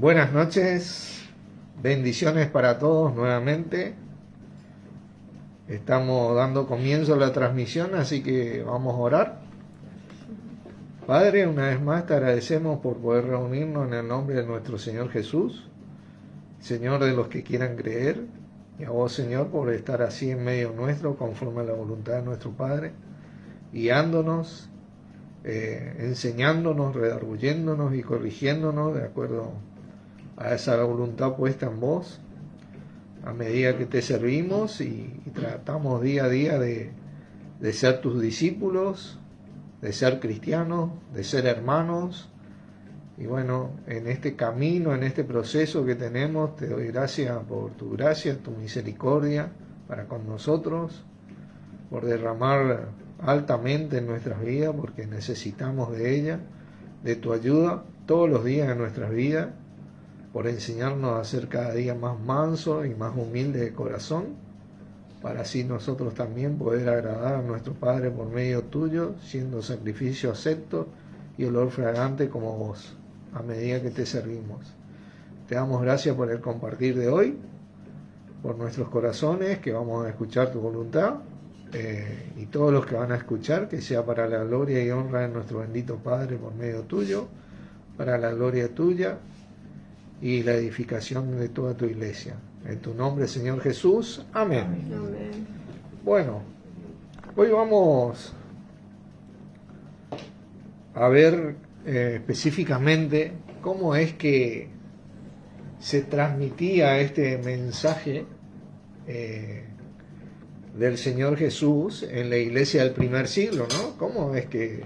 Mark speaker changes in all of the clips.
Speaker 1: Buenas noches, bendiciones para todos nuevamente. Estamos dando comienzo a la transmisión, así que vamos a orar. Padre, una vez más te agradecemos por poder reunirnos en el nombre de nuestro Señor Jesús, Señor de los que quieran creer, y a vos, Señor, por estar así en medio nuestro, conforme a la voluntad de nuestro Padre, guiándonos, enseñándonos, redarguyéndonos y corrigiéndonos de acuerdo a esa voluntad puesta en vos, a medida que te servimos y tratamos día a día de ser tus discípulos, de ser cristianos, de ser hermanos. Y bueno, en este camino, en este proceso que tenemos, te doy gracias por tu gracia, tu misericordia para con nosotros, por derramar altamente en nuestras vidas, porque necesitamos de ella, de tu ayuda todos los días de nuestras vidas, por enseñarnos a ser cada día más mansos y más humildes de corazón, para así nosotros también poder agradar a nuestro Padre por medio tuyo, siendo sacrificio acepto y olor fragante como vos, a medida que te servimos. Te damos gracias por el compartir de hoy, por nuestros corazones, que vamos a escuchar tu voluntad, y todos los que van a escuchar, que sea para la gloria y honra de nuestro bendito Padre por medio tuyo, para la gloria tuya y la edificación de toda tu iglesia. En tu nombre, Señor Jesús. Amén.
Speaker 2: Amén.
Speaker 1: Bueno, hoy vamos a ver específicamente cómo es que se transmitía este mensaje del Señor Jesús en la iglesia del primer siglo, ¿no? ¿Cómo es que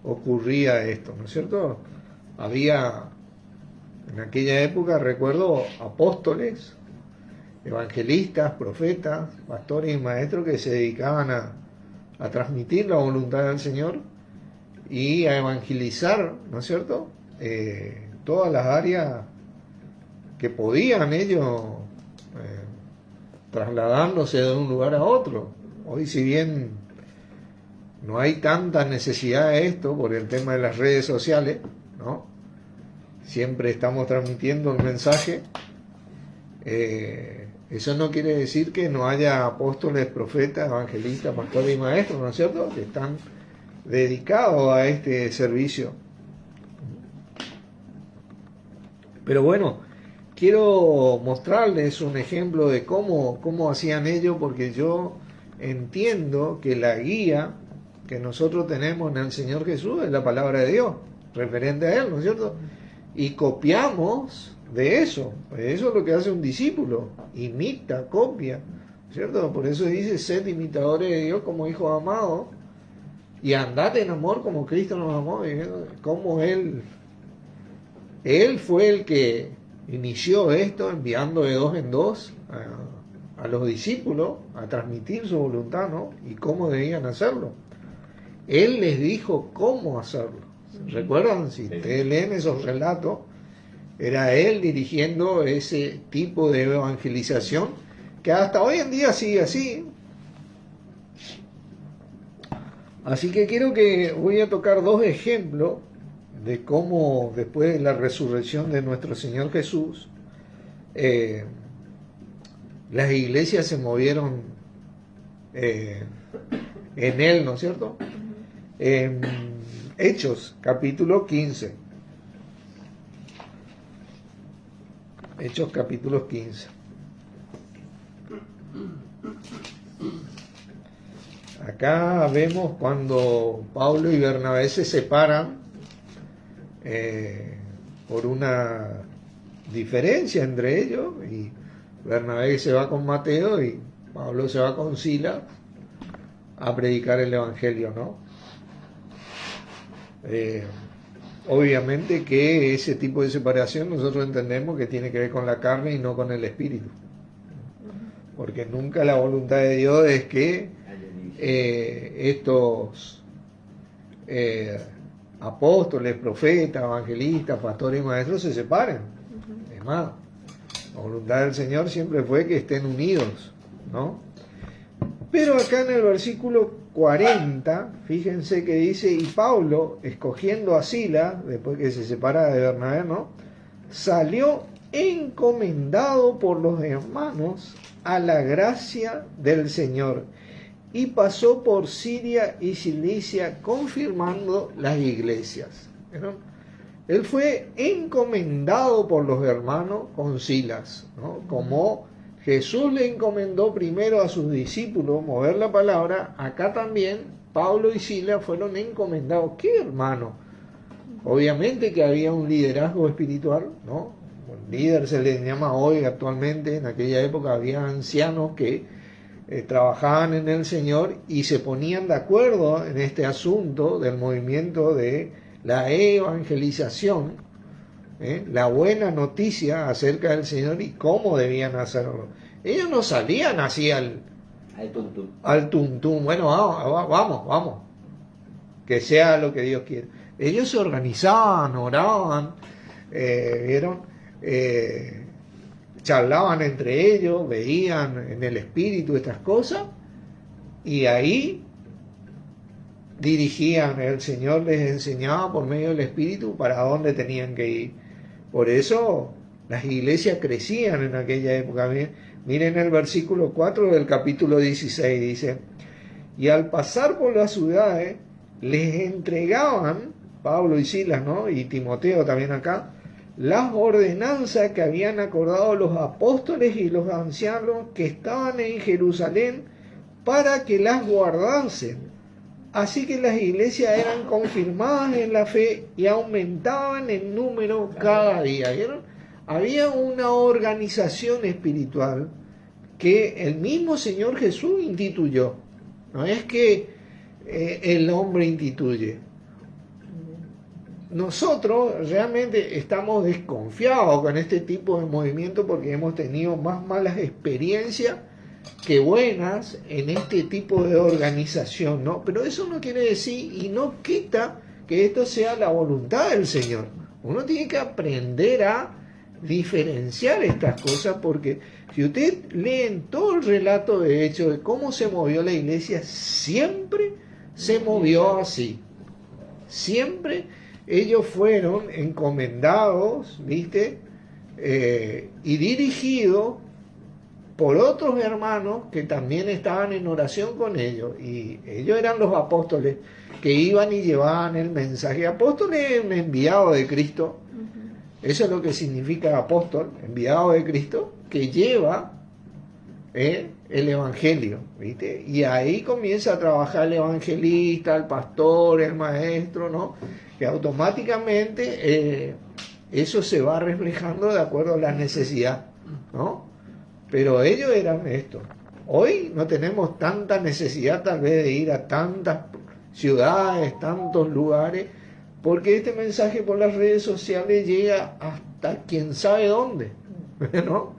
Speaker 1: ocurría esto, ¿no es cierto? Había en aquella época, recuerdo, apóstoles, evangelistas, profetas, pastores y maestros que se dedicaban a transmitir la voluntad del Señor y a evangelizar, ¿no es cierto?, todas las áreas que podían ellos, trasladándose de un lugar a otro. Hoy, si bien no hay tanta necesidad de esto por el tema de las redes sociales, ¿no?, siempre estamos transmitiendo el mensaje. Eso no quiere decir que no haya apóstoles, profetas, evangelistas, pastores y maestros, ¿no es cierto?, que están dedicados a este servicio. Pero bueno, quiero mostrarles un ejemplo de cómo hacían ellos, porque yo entiendo que la guía que nosotros tenemos en el Señor Jesús es la palabra de Dios, referente a Él, ¿no es cierto? Y copiamos de eso. Eso es lo que hace un discípulo, imita, copia, ¿cierto? Por eso dice: sed imitadores de Dios como hijos amados y andad en amor como Cristo nos amó. Como Él fue el que inició esto, enviando de dos en dos a los discípulos a transmitir su voluntad, ¿no? Y cómo debían hacerlo. Él les dijo cómo hacerlo. ¿Recuerdan? Si ustedes leen esos relatos, era Él dirigiendo ese tipo de evangelización que hasta hoy en día sigue así. Así que voy a tocar dos ejemplos de cómo después de la resurrección de nuestro Señor Jesús, las iglesias se movieron en Él, ¿no es cierto? Hechos, capítulo 15. Hechos, capítulo 15. Acá vemos cuando Pablo y Bernabé se separan por una diferencia entre ellos, y Bernabé se va con Mateo y Pablo se va con Silas a predicar el evangelio, ¿no? Obviamente que ese tipo de separación nosotros entendemos que tiene que ver con la carne y no con el espíritu, porque nunca la voluntad de Dios es que estos apóstoles, profetas, evangelistas, pastores y maestros se separen. Es más, la voluntad del Señor siempre fue que estén unidos, ¿no? Pero acá en el versículo 40, fíjense que dice: y Pablo, escogiendo a Silas, después que se separa de Bernabé, ¿no?, salió encomendado por los hermanos a la gracia del Señor y pasó por Siria y Cilicia confirmando las iglesias. ¿Vieron? Él fue encomendado por los hermanos con Silas, ¿no? Como Jesús le encomendó primero a sus discípulos mover la palabra, acá también Pablo y Silas fueron encomendados. ¿Qué hermano? Obviamente que había un liderazgo espiritual, ¿no? Un líder se le llama hoy actualmente, en aquella época había ancianos que trabajaban en el Señor y se ponían de acuerdo en este asunto del movimiento de la evangelización, la buena noticia acerca del Señor y cómo debían hacerlo. Ellos no salían así al tuntún. Bueno, vamos, que sea lo que Dios quiere. Ellos se organizaban, oraban, charlaban entre ellos, veían en el espíritu estas cosas y ahí dirigían, el Señor les enseñaba por medio del espíritu para dónde tenían que ir. Por eso las iglesias crecían en aquella época. Miren el versículo 4 del capítulo 16, dice: y al pasar por las ciudades les entregaban, Pablo y Silas, ¿no? Y Timoteo también acá, las ordenanzas que habían acordado los apóstoles y los ancianos que estaban en Jerusalén para que las guardasen. Así que las iglesias eran confirmadas en la fe y aumentaban en número cada día. ¿Vieron? Había una organización espiritual que el mismo Señor Jesús instituyó. No es que el hombre instituye. Nosotros realmente estamos desconfiados con este tipo de movimiento porque hemos tenido más malas experiencias que buenas en este tipo de organización, ¿no? Pero eso no quiere decir y no quita que esto sea la voluntad del Señor. Uno tiene que aprender a diferenciar estas cosas, porque si usted lee en todo el relato de Hechos de cómo se movió la iglesia, siempre se movió así. Siempre ellos fueron encomendados, ¿viste? Y dirigidos por otros hermanos que también estaban en oración con ellos. Y ellos eran los apóstoles que iban y llevaban el mensaje. Apóstol es un enviado de Cristo. Eso es lo que significa apóstol, enviado de Cristo, que lleva el evangelio, ¿viste? Y ahí comienza a trabajar el evangelista, el pastor, el maestro, ¿no? Que automáticamente eso se va reflejando de acuerdo a la necesidad, ¿no? Pero ellos eran esto. Hoy no tenemos tanta necesidad tal vez de ir a tantas ciudades, tantos lugares, porque este mensaje por las redes sociales llega hasta quién sabe dónde, ¿no?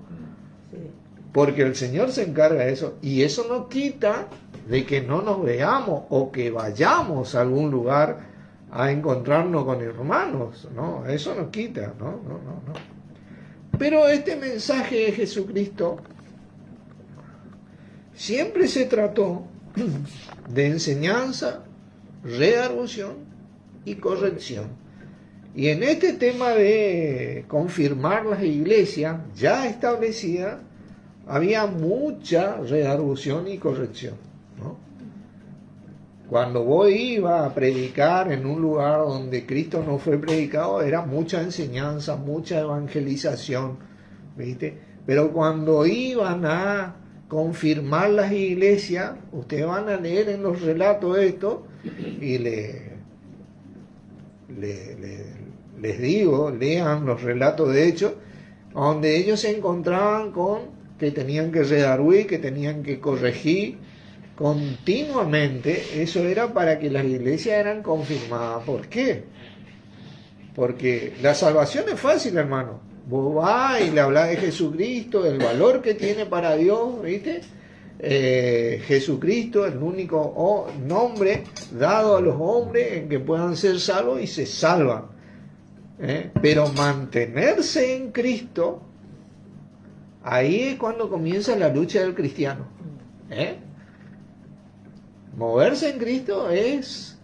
Speaker 1: Porque el Señor se encarga de eso, y eso no quita de que no nos veamos o que vayamos a algún lugar a encontrarnos con hermanos, ¿no? Eso no quita, no. Pero este mensaje de Jesucristo siempre se trató de enseñanza, redargución y corrección. Y en este tema de confirmar las iglesias ya establecidas, había mucha redargución y corrección, ¿no? Cuando vos ibas a predicar en un lugar donde Cristo no fue predicado, era mucha enseñanza, mucha evangelización, ¿viste? Pero cuando iban a confirmar las iglesias, ustedes van a leer en los relatos esto, y les digo, lean los relatos de Hechos, donde ellos se encontraban con que tenían que redarguir, que tenían que corregir continuamente. Eso era para que las iglesias eran confirmadas. ¿Por qué? Porque la salvación es fácil, hermano. Vos vas y le hablas de Jesucristo, del valor que tiene para Dios, ¿viste? Jesucristo, el único nombre dado a los hombres en que puedan ser salvos, y se salvan. Pero mantenerse en Cristo, ahí es cuando comienza la lucha del cristiano. Moverse en Cristo es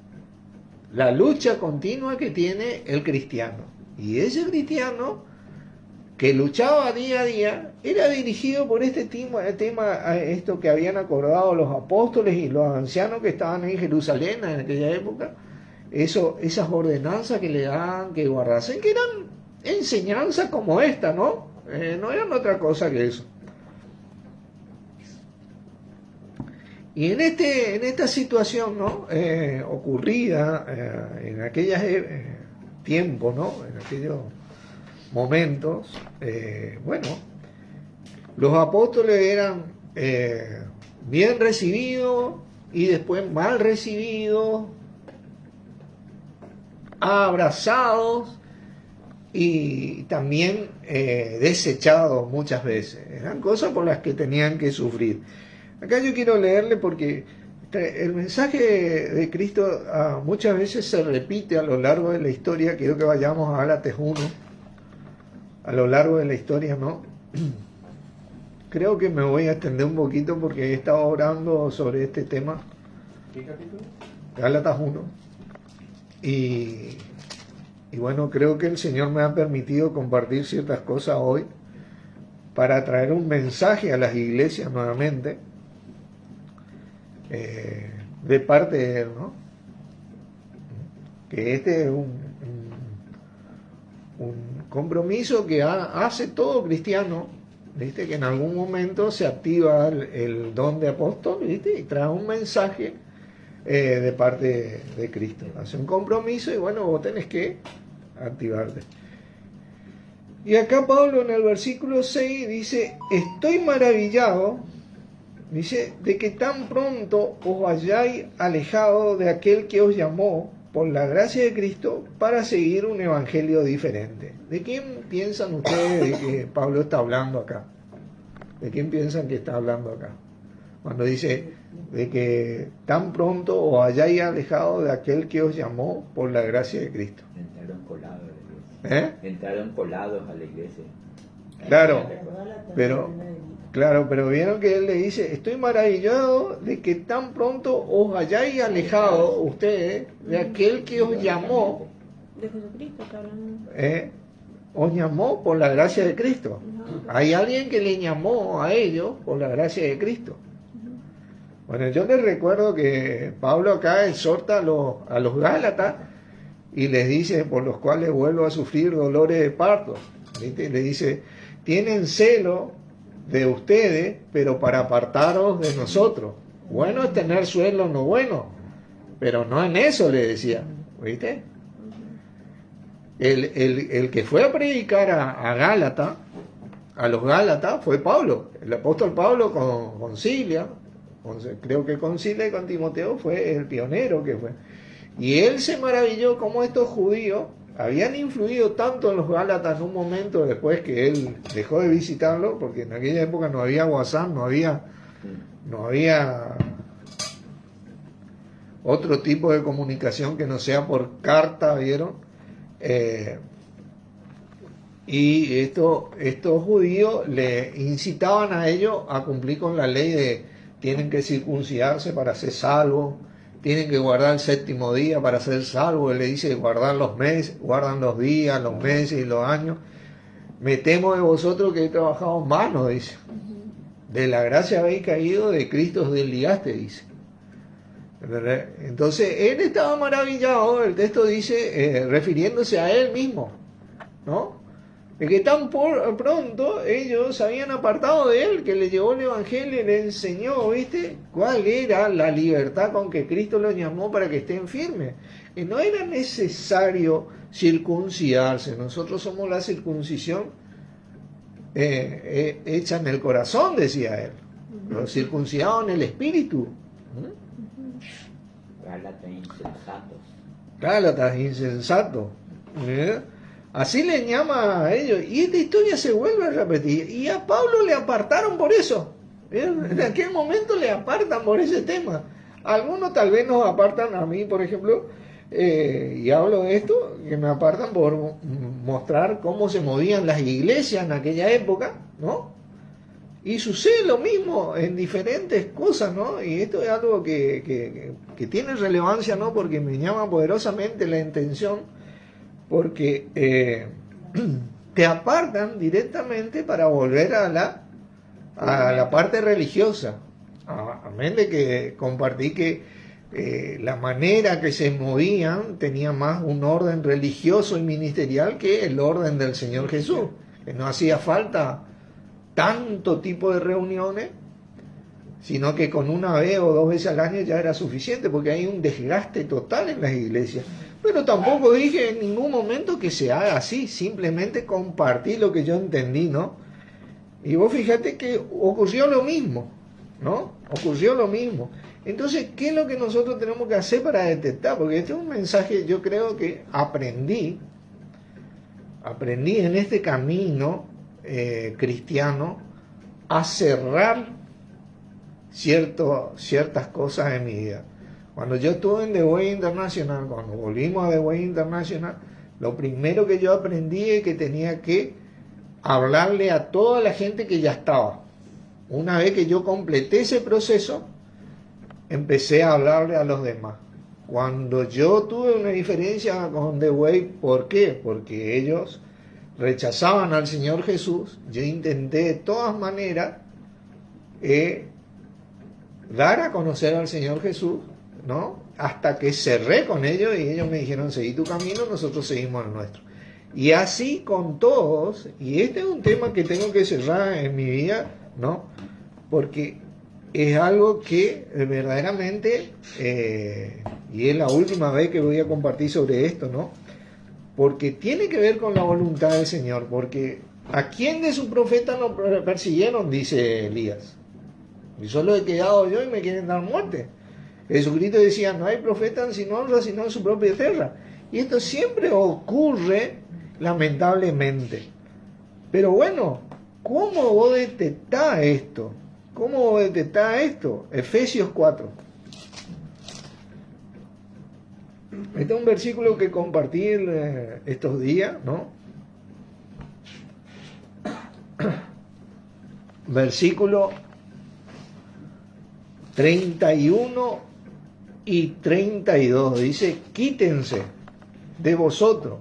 Speaker 1: la lucha continua que tiene el cristiano. Y ese cristiano que luchaba día a día, era dirigido por este tema, esto que habían acordado los apóstoles y los ancianos que estaban en Jerusalén en aquella época, esas ordenanzas que le daban que guardasen, que eran enseñanzas como esta, ¿no? No eran otra cosa que eso. Y en esta situación, ¿no? Ocurrida en aquellos tiempos, ¿no? En aquellos momentos, bueno, los apóstoles eran bien recibidos y después mal recibidos, abrazados y también desechados muchas veces. Eran cosas por las que tenían que sufrir. Acá yo quiero leerle porque el mensaje de Cristo muchas veces se repite a lo largo de la historia. Quiero que vayamos a Gálatas 1, a lo largo de la historia, ¿no? Creo que me voy a extender un poquito porque he estado orando sobre este tema.
Speaker 2: ¿Qué capítulo?
Speaker 1: Gálatas 1. Y bueno, creo que el Señor me ha permitido compartir ciertas cosas hoy para traer un mensaje a las iglesias nuevamente, de parte de Él, ¿no? Que este es un compromiso que hace todo cristiano, ¿viste? Que en algún momento se activa el don de apóstol, ¿viste? Y trae un mensaje de parte de Cristo. Hace un compromiso y bueno, vos tenés que activarte. Y acá Pablo en el versículo 6 dice: estoy maravillado, dice, de que tan pronto os hayáis alejado de aquel que os llamó por la gracia de Cristo para seguir un evangelio diferente. ¿De quién piensan ustedes de que Pablo está hablando acá? ¿De quién piensan que está hablando acá? Cuando dice de que tan pronto os hayáis alejado de aquel que os llamó por la gracia de Cristo.
Speaker 2: Entraron colados a la iglesia. Entraron colados a la iglesia.
Speaker 1: Claro, pero vieron que él le dice: estoy maravillado de que tan pronto os hayáis alejado ustedes de aquel que os llamó.
Speaker 3: De Jesucristo que hablando.
Speaker 1: Os llamó por la gracia de Cristo. Hay alguien que le llamó a ellos por la gracia de Cristo. Bueno, yo les recuerdo que Pablo acá exhorta a los Gálatas y les dice: por los cuales vuelvo a sufrir dolores de parto. ¿Viste? Le dice: tienen celo de ustedes, pero para apartaros de nosotros. Bueno es tener suelo, no bueno, pero no en eso, le decía. ¿Viste? El que fue a predicar a Gálatas, a los Gálatas, fue Pablo, el apóstol Pablo con Silas. Creo que con Silas y con Timoteo fue el pionero que fue. Y él se maravilló cómo estos judíos habían influido tanto en los Gálatas en un momento después que él dejó de visitarlo, porque en aquella época no había WhatsApp, no había otro tipo de comunicación que no sea por carta, ¿vieron? Y estos judíos le incitaban a ellos a cumplir con la ley de tienen que circuncidarse para ser salvos, tienen que guardar el séptimo día para ser salvos. Él le dice: guardan los meses, guardan los días, los meses y los años. Me temo de vosotros que he trabajado en vano, dice. De la gracia habéis caído, de Cristo os desligaste, dice. Entonces él estaba maravillado, el texto dice, refiriéndose a él mismo, ¿no? De que tan pronto ellos se habían apartado de él, que le llevó el evangelio y le enseñó, ¿viste? Cuál era la libertad con que Cristo los llamó para que estén firmes. Que no era necesario circuncidarse. Nosotros somos la circuncisión hecha en el corazón, decía él. Los circuncidados en el espíritu.
Speaker 2: Gálatas insensatos.
Speaker 1: Gálatas insensatos. Así le llama a ellos. Y esta historia se vuelve a repetir. Y a Pablo le apartaron por eso. En aquel momento le apartan por ese tema. Algunos tal vez nos apartan, a mí por ejemplo, y hablo de esto, que me apartan por mostrar cómo se movían las iglesias en aquella época, ¿no? Y sucede lo mismo en diferentes cosas, ¿no? Y esto es algo que tiene relevancia, ¿no? Porque me llama poderosamente la intención, porque te apartan directamente para volver a la parte religiosa. Amén de que compartí que la manera que se movían tenía más un orden religioso y ministerial que el orden del Señor Jesús, que no hacía falta tanto tipo de reuniones, sino que con una vez o dos veces al año ya era suficiente, porque hay un desgaste total en las iglesias. Pero tampoco dije en ningún momento que se haga así, simplemente compartí lo que yo entendí, ¿no? Y vos fíjate que ocurrió lo mismo, ¿no? Ocurrió lo mismo. Entonces, ¿qué es lo que nosotros tenemos que hacer para detectar? Porque este es un mensaje, yo creo que aprendí en este camino cristiano a cerrar ciertas cosas en mi vida. Cuando yo estuve en The Way International, cuando volvimos a The Way International, lo primero que yo aprendí es que tenía que hablarle a toda la gente que ya estaba. Una vez que yo completé ese proceso, empecé a hablarle a los demás. Cuando yo tuve una diferencia con The Way, ¿por qué? Porque ellos rechazaban al Señor Jesús. Yo intenté de todas maneras dar a conocer al Señor Jesús, ¿no? Hasta que cerré con ellos y ellos me dijeron, seguí tu camino, nosotros seguimos el nuestro. Y así con todos, y este es un tema que tengo que cerrar en mi vida, ¿no? Porque es algo que verdaderamente, y es la última vez que voy a compartir sobre esto, ¿no? Porque tiene que ver con la voluntad del Señor, porque ¿a quién de sus profetas no persiguieron? Dice Elías. Y solo he quedado yo y me quieren dar muerte. Jesucristo decía, no hay profeta sin honra sino en su propia tierra. Y esto siempre ocurre, lamentablemente. Pero bueno, ¿cómo vos detectás esto? ¿Cómo vos detectás esto? Efesios 4. Este es un versículo que compartí estos días, ¿no? Versículo 31 y 32. Dice, quítense de vosotros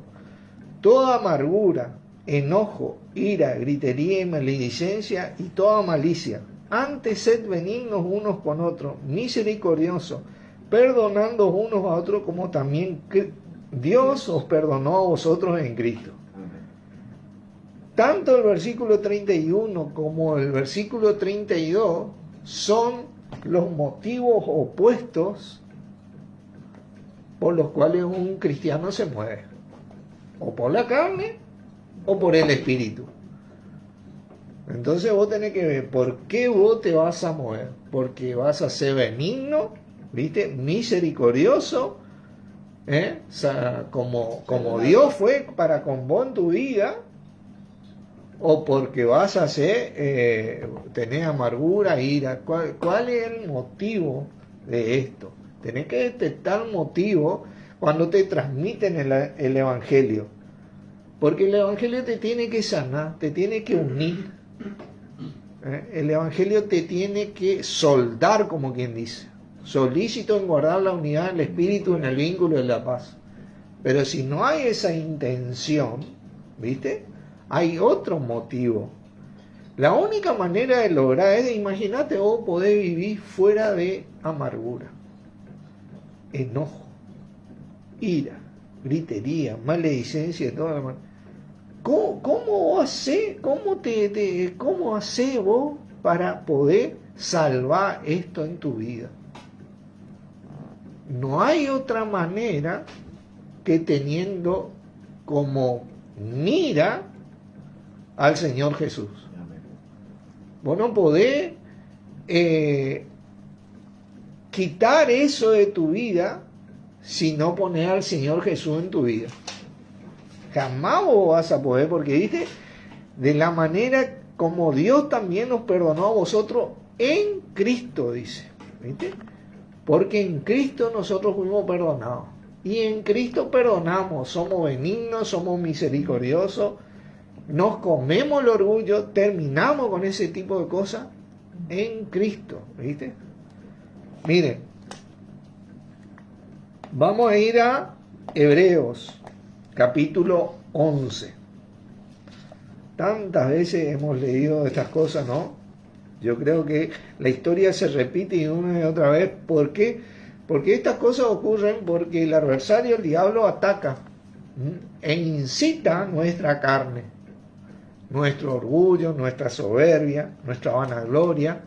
Speaker 1: toda amargura, enojo, ira, gritería y maledicencia y toda malicia. Antes sed benignos unos con otros, misericordiosos, perdonando unos a otros como también Dios os perdonó a vosotros en Cristo. Tanto el versículo 31 como el versículo 32 son los motivos opuestos por los cuales un cristiano se mueve, o por la carne o por el espíritu. Entonces vos tenés que ver por qué vos te vas a mover, porque vas a ser benigno, ¿viste? Misericordioso, o sea, como Dios fue para con vos en tu vida, o porque vas a tener amargura, ira. ¿Cuál es el motivo de esto? Tenés que detectar motivo cuando te transmiten el Evangelio, porque el Evangelio te tiene que sanar, te tiene que unir. El Evangelio te tiene que soldar, como quien dice, solícito en guardar la unidad del Espíritu en el vínculo de la paz. Pero si no hay esa intención, ¿viste? Hay otro motivo. La única manera de lograr es, imagínate vos poder vivir fuera de amargura, enojo, ira, gritería, maledicencia, toda la mano. ¿Cómo hacés? ¿Cómo hacés vos para poder salvar esto en tu vida? No hay otra manera que teniendo como mira al Señor Jesús. Vos no podés quitar eso de tu vida si no pones al Señor Jesús en tu vida. Jamás vos vas a poder, porque dice, de la manera como Dios también nos perdonó a vosotros en Cristo, dice, ¿viste? Porque en Cristo nosotros fuimos perdonados. Y en Cristo perdonamos, somos benignos, somos misericordiosos, nos comemos el orgullo, terminamos con ese tipo de cosas en Cristo, ¿viste? Miren, vamos a ir a Hebreos, capítulo 11. Tantas veces hemos leído estas cosas, ¿no? Yo creo que la historia se repite una y otra vez. ¿Por qué? Porque estas cosas ocurren porque el adversario, el diablo, ataca e incita nuestra carne, nuestro orgullo, nuestra soberbia, nuestra vanagloria,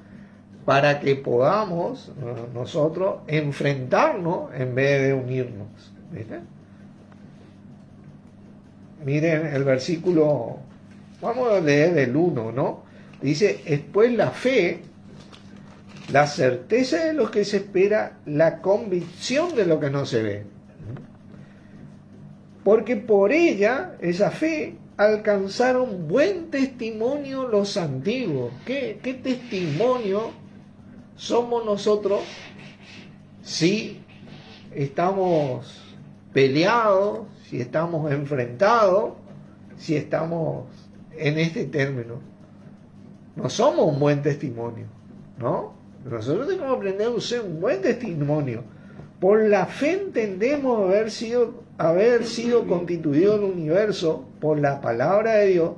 Speaker 1: para que podamos nosotros enfrentarnos en vez de unirnos. ¿Viste? Miren el versículo, vamos a leer el 1, ¿no? Dice, es pues la fe, la certeza de lo que se espera, la convicción de lo que no se ve. Porque por ella, esa fe, alcanzaron buen testimonio los antiguos. ¿Qué testimonio somos nosotros si estamos peleados, si estamos enfrentados, si estamos en este término? No somos un buen testimonio, ¿no? Nosotros tenemos que aprender a usar un buen testimonio. Por la fe entendemos haber sido constituido el universo por la palabra de Dios,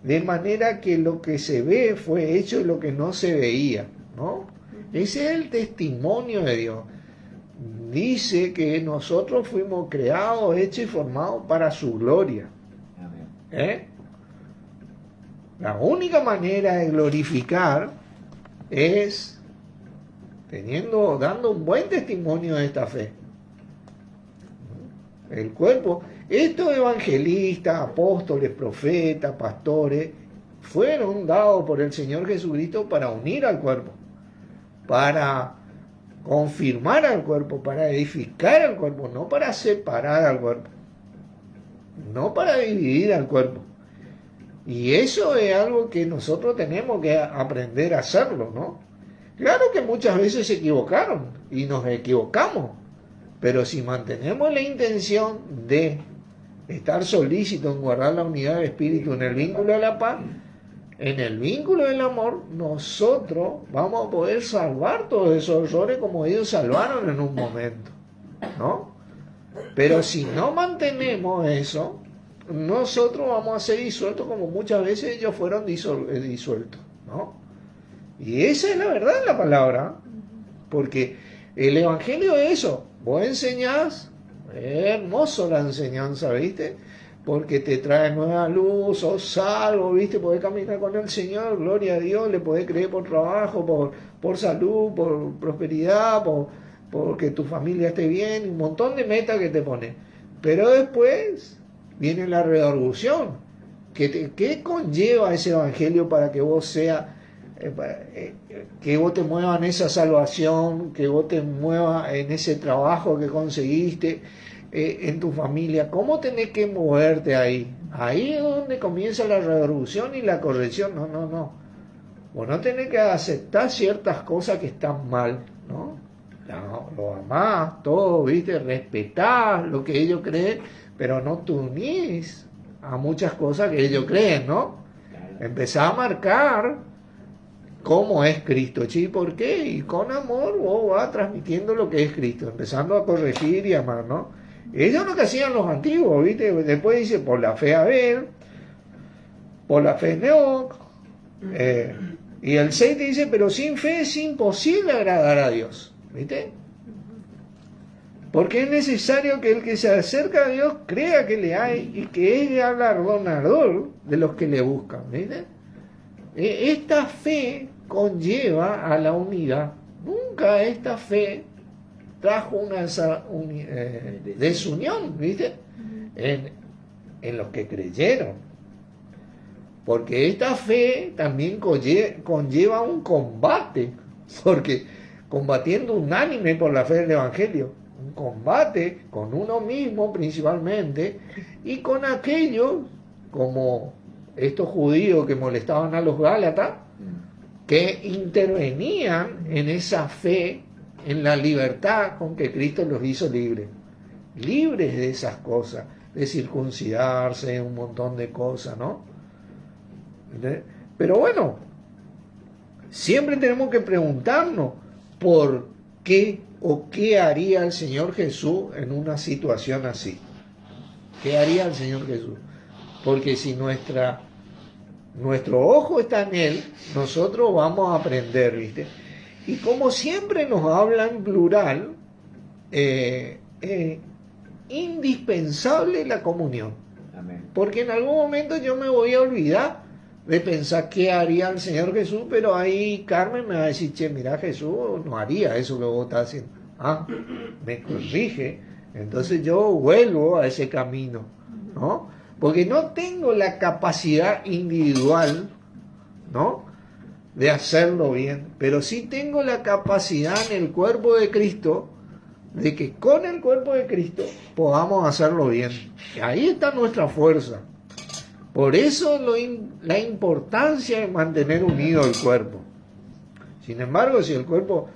Speaker 1: de manera que lo que se ve fue hecho de lo que no se veía, ¿no? Ese es el testimonio de Dios. Dice que nosotros fuimos creados, hechos y formados para su gloria. ¿Eh? La única manera de glorificar es dando un buen testimonio de esta fe. El cuerpo, estos evangelistas, apóstoles, profetas, pastores, fueron dados por el Señor Jesucristo para unir al cuerpo, para confirmar al cuerpo, para edificar al cuerpo, no para separar al cuerpo, no para dividir al cuerpo. Y eso es algo que nosotros tenemos que aprender a hacerlo, ¿no? Claro que muchas veces se equivocaron y nos equivocamos, pero si mantenemos la intención de estar solícitos en guardar la unidad de espíritu en el vínculo de la paz, en el vínculo del amor, nosotros vamos a poder salvar todos esos errores como ellos salvaron en un momento, ¿no? Pero si no mantenemos eso, nosotros vamos a ser disueltos como muchas veces ellos fueron disueltos, ¿no? Y esa es la verdad de la palabra, porque el evangelio es eso. Vos enseñás, es hermoso la enseñanza, ¿viste? Porque te trae nueva luz, sos salvo, ¿viste? Podés caminar con el Señor, gloria a Dios, le podés creer por trabajo, por salud, por prosperidad, porque tu familia esté bien, un montón de metas que te pone. Pero después viene la redargución. ¿Qué conlleva ese evangelio para que vos seas, que vos te muevas en esa salvación, que vos te muevas en ese trabajo que conseguiste, en tu familia? ¿Cómo tenés que moverte ahí? Ahí es donde comienza la redargución y la corrección. No. Vos no tenés que aceptar ciertas cosas que están mal, ¿no? Lo amás, todo, ¿viste? Respetás lo que ellos creen, pero no te unís a muchas cosas que ellos creen, ¿no? Empezá a marcar cómo es Cristo, ¿sí? ¿Por qué? Y con amor vos vas transmitiendo lo que es Cristo, empezando a corregir y amar, ¿no? Eso es lo que hacían los antiguos, ¿viste? Después dice, por la fe Abel, por la fe Enoc, y el 6 te dice, pero sin fe es imposible agradar a Dios, ¿viste? Porque es necesario que el que se acerca a Dios crea que le hay y que es galardonador de los que le buscan, ¿viste? Esta fe conlleva a la unidad. Nunca esta fe trajo una desunión, ¿viste? En los que creyeron. Porque esta fe también conlleva un combate, porque combatiendo unánime por la fe del Evangelio, un combate con uno mismo principalmente y con aquellos como estos judíos que molestaban a los Gálatas, que intervenían en esa fe, en la libertad con que Cristo los hizo libres de esas cosas, de circuncidarse, un montón de cosas, ¿no? Pero bueno, siempre tenemos que preguntarnos por qué o qué haría el Señor Jesús en una situación así. ¿Qué haría el Señor Jesús? Porque si nuestra nuestro ojo está en Él, nosotros vamos a aprender, ¿viste? Y como siempre nos habla en plural, indispensable la comunión.
Speaker 2: Amén.
Speaker 1: Porque en algún momento yo me voy a olvidar de pensar qué haría el Señor Jesús, pero ahí Carmen me va a decir, che, mira, Jesús no haría eso que vos estás haciendo. Ah, me corrige. Entonces yo vuelvo a ese camino, ¿no? Porque no tengo la capacidad individual, ¿no?, de hacerlo bien, pero sí tengo la capacidad en el cuerpo de Cristo de que con el cuerpo de Cristo podamos hacerlo bien. Y ahí está nuestra fuerza. Por eso la importancia de mantener unido el cuerpo. Sin embargo, si el cuerpo,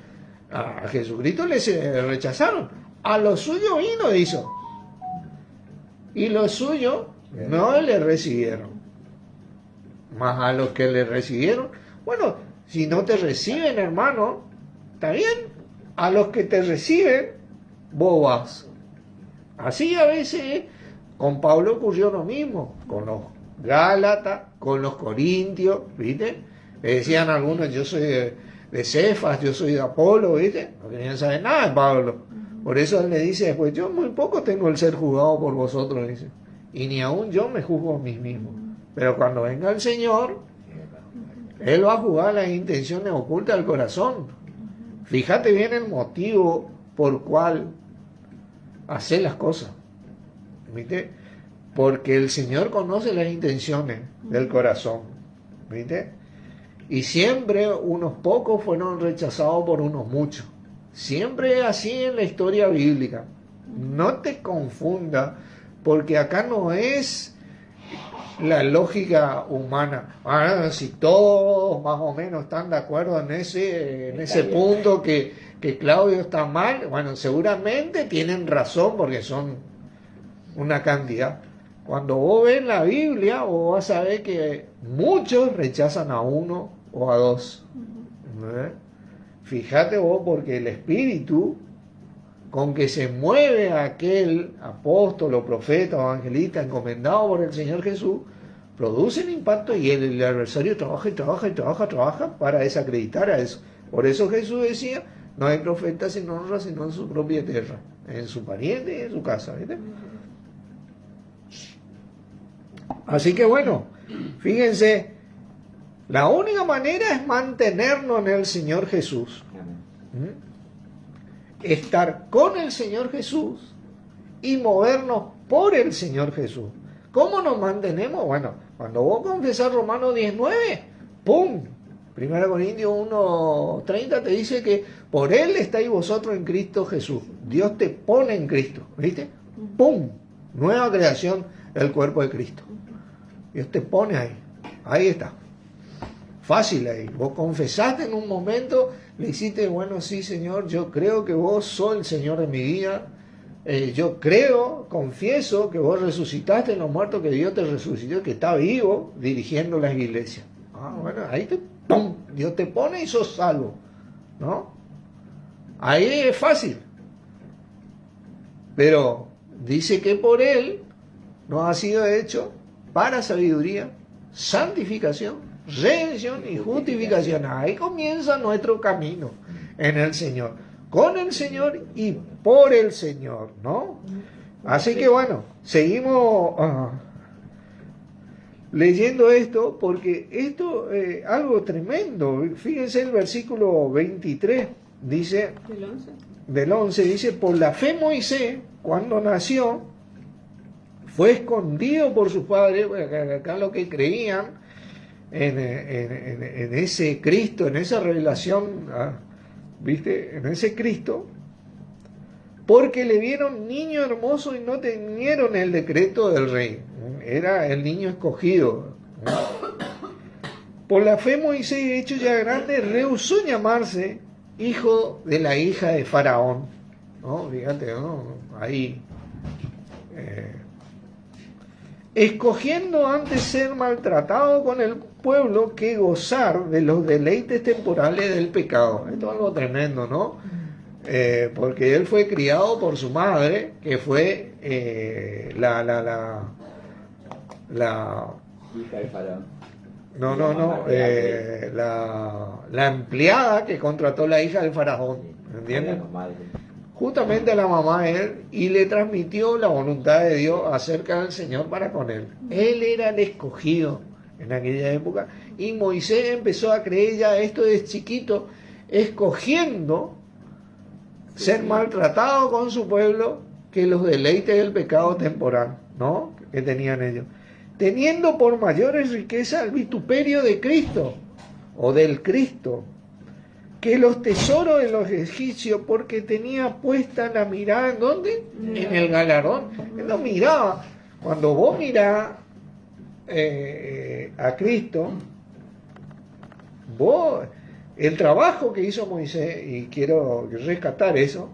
Speaker 1: a Jesucristo le rechazaron, a lo suyo vino, hizo. Y lo suyo no le recibieron. Más a los que le recibieron, bueno, si no te reciben, hermano, está bien. A los que te reciben, vos vas. Así a veces con Pablo ocurrió lo mismo, con los Gálatas, con los Corintios, ¿viste? Le decían algunos, yo soy de Cefas, yo soy de Apolo, ¿viste? No querían saber nada de Pablo. Por eso él le dice después, yo muy poco tengo el ser juzgado por vosotros, dice. Y ni aún yo me juzgo a mí mismo. Pero cuando venga el Señor, Él va a juzgar las intenciones ocultas del corazón. Fíjate bien el motivo por cual hacer las cosas, ¿viste? Porque el Señor conoce las intenciones del corazón, ¿viste? Y siempre unos pocos fueron rechazados por unos muchos. Siempre es así en la historia bíblica. No te confunda, porque acá no es la lógica humana. Ah, si todos más o menos están de acuerdo en ese punto que Claudio está mal, bueno, seguramente tienen razón porque son una cantidad. Cuando vos ves la Biblia, vos vas a ver que muchos rechazan a uno o a dos. Fíjate vos, porque el espíritu con que se mueve aquel apóstol o profeta o evangelista encomendado por el Señor Jesús, produce un impacto y el adversario trabaja para desacreditar a eso. Por eso Jesús decía, no hay profeta sin honra sino en su propia tierra, en su pariente y en su casa, ¿viste? Así que bueno, fíjense, la única manera es mantenernos en el Señor Jesús. Estar con el Señor Jesús y movernos por el Señor Jesús. ¿Cómo nos mantenemos? Bueno, cuando vos confesás Romanos 19, ¡pum! 1 Corintios 1:30 te dice que por Él estáis vosotros en Cristo Jesús. Dios te pone en Cristo, ¿viste? ¡Pum! Nueva creación del cuerpo de Cristo. Dios te pone ahí. Ahí está. Fácil ahí. Vos confesaste en un momento, le hiciste, bueno, sí, Señor, yo creo que vos sos el Señor de mi vida. Yo creo, confieso que vos resucitaste en los muertos, que Dios te resucitó, que está vivo dirigiendo las iglesias. Ah, bueno, ahí ¡pum! Dios te pone y sos salvo, ¿no? Ahí es fácil. Pero dice que por Él nos ha sido hecho para sabiduría, santificación, redención y justificación. Ahí comienza nuestro camino en el Señor, con el Señor y por el Señor, ¿no? Así que bueno, seguimos leyendo esto, porque esto es algo tremendo. Fíjense el versículo 23, dice, del 11, dice, por la fe Moisés, cuando nació, fue escondido por sus padres, acá lo que creían en ese Cristo, en esa revelación, ¿viste? En ese Cristo, porque le vieron niño hermoso y no temieron el decreto del rey. Era el niño escogido. Por la fe Moisés, hecho ya grande, rehusó llamarse hijo de la hija de Faraón, ¿no? Fíjate, ¿no? Ahí escogiendo antes ser maltratado con el pueblo que gozar de los deleites temporales del pecado. Esto es algo tremendo, ¿no? Porque él fue criado por su madre, que fue la
Speaker 2: hija de Faraón.
Speaker 1: No,
Speaker 2: La mamá real
Speaker 1: la empleada que contrató la hija del faraón,
Speaker 2: la
Speaker 1: ¿entiendes?
Speaker 2: mamá de-
Speaker 1: Justamente a la mamá de él, y le transmitió la voluntad de Dios acerca del Señor para con él. Él era el escogido en aquella época, y Moisés empezó a creer ya esto de chiquito, escogiendo ser maltratado con su pueblo que los deleites del pecado temporal, ¿no?, que tenían ellos, teniendo por mayores riquezas el vituperio de Cristo o del Cristo que los tesoros de los egipcios, porque tenía puesta la mirada ¿en dónde? En el galardón. Él lo miraba. Cuando vos mirás a Cristo, vos, el trabajo que hizo Moisés, y quiero rescatar eso,